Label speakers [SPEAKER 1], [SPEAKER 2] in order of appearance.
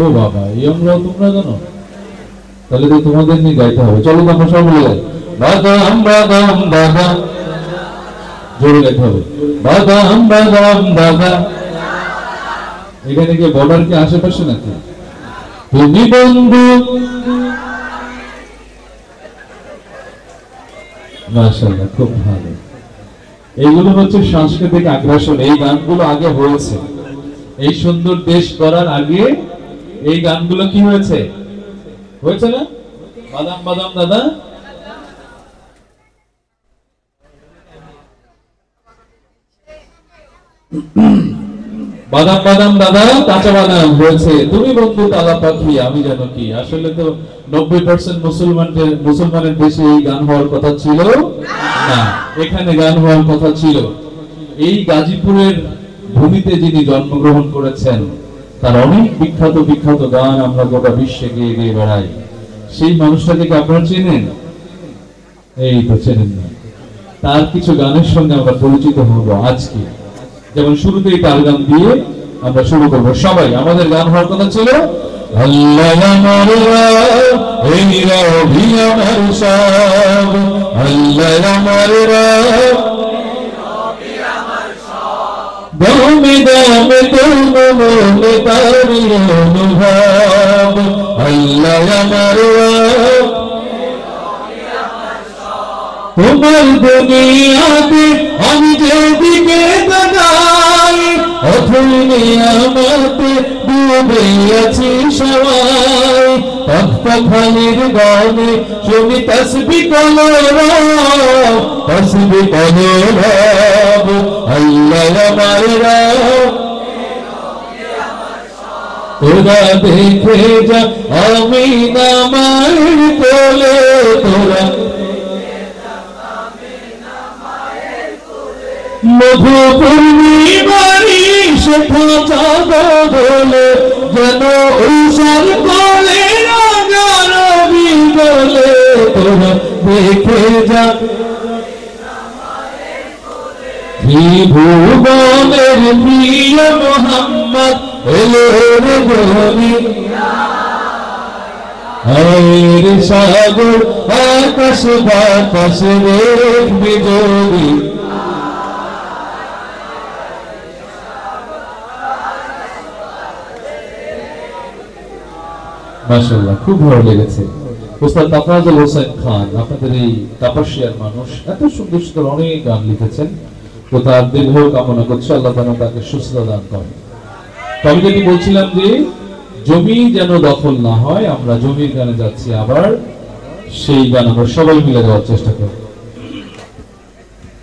[SPEAKER 1] ও বাবা, এই আমরাও তোমরা জানো? তাহলে তো তোমাদের নিয়ে গাইতে হবে। চলো তো আমরা সব বলে যাই, বাদাম বাদাম বাদাম, জোরে গাইতে হবে, বাদাম বাদাম বাদাম। এখানে কি বর্ডার কি আশেপাশে নাকি? তুমি বন্ধু, মাশাআল্লাহ, খুব ভালো। এইগুলো হচ্ছে সাংস্কৃতিক আগ্রাসন। এই গানগুলো আগে হয়েছে, এই সুন্দর দেশ করার আগে এই গানগুলো কি হয়েছে, হয়েছে না? বাদাম বাদাম দাদা, বাদাম বাদাম দাদা, কাঁচা বাদাম হয়েছে, তুমি বন্ধু তালা পাখি আমি যেন কি। আসলে তো 90% মুসলমানের দেশে এই গান হওয়ার কথা ছিল না, এখানে গান হওয়ার কথা ছিল। এই গাজীপুরের ভূমিতে যিনি জন্মগ্রহণ করেছেন তার অনেক বিখ্যাত বিখ্যাত গান আমরা গোটা বিশ্বে গেয়ে গেয়ে বেড়াই। সেই মানুষটাকে কি আপনারা চেনেন? এই তো চেনেন না। তার কিছু গানের সঙ্গে আমরা পরিচিত হব আজকে। যেমন শুরুতেই তার গান দিয়ে আমরা শুরু করবো। সবাই, আমাদের গান হওয়ার কথা ছিল আল্লাহ আমার রব, এই রবি আমার সব, আল্লাহ আমার রব, দমে দমে তোর মনে তারি অনুভব, আল্লাহ আমার রব, তোমার দুনিয়াতে আমি যেদিকে তাকাই অথই নিয়ামতে ডুবে আছি সবাই। তখতাখানির গানে শুনি তাসবিহ কলরব, তাসবিহ কলরব, আল্লাহ আমার রব, তোরা দেখে যা আমি নামার কোলে, তোরা মধু পূর্ণিমারি শেখা চাঁদ বলে যেন ঐশার বলে রাজা রবি বলে, তোরা দেখে যা ত্রিভুবনের প্রিয় মোহাম্মদ এলো রে গনি, আয়ের সাগর আকাশ বাতাস রেখ বিজলি, মাশাআল্লাহ, খুব ভালো লেগেছে। ওস্তাদ তাফাজ্জল হোসেন খান, আপনাদের এই তাপসিয়ার মানুষ, এত সুন্দর সুন্দর অনেক গান লিখেছেন। তো তার দীর্ঘ কামনা করছে, আল্লাহ যেন তাকে সুস্থতা দান করেন। তবে যেটি বলছিলাম যে জমি যেন দখল না হয়, আমরা জমির গানে যাচ্ছি আবার, সেই গান আমরা সবাই মিলে দেওয়ার চেষ্টা করি।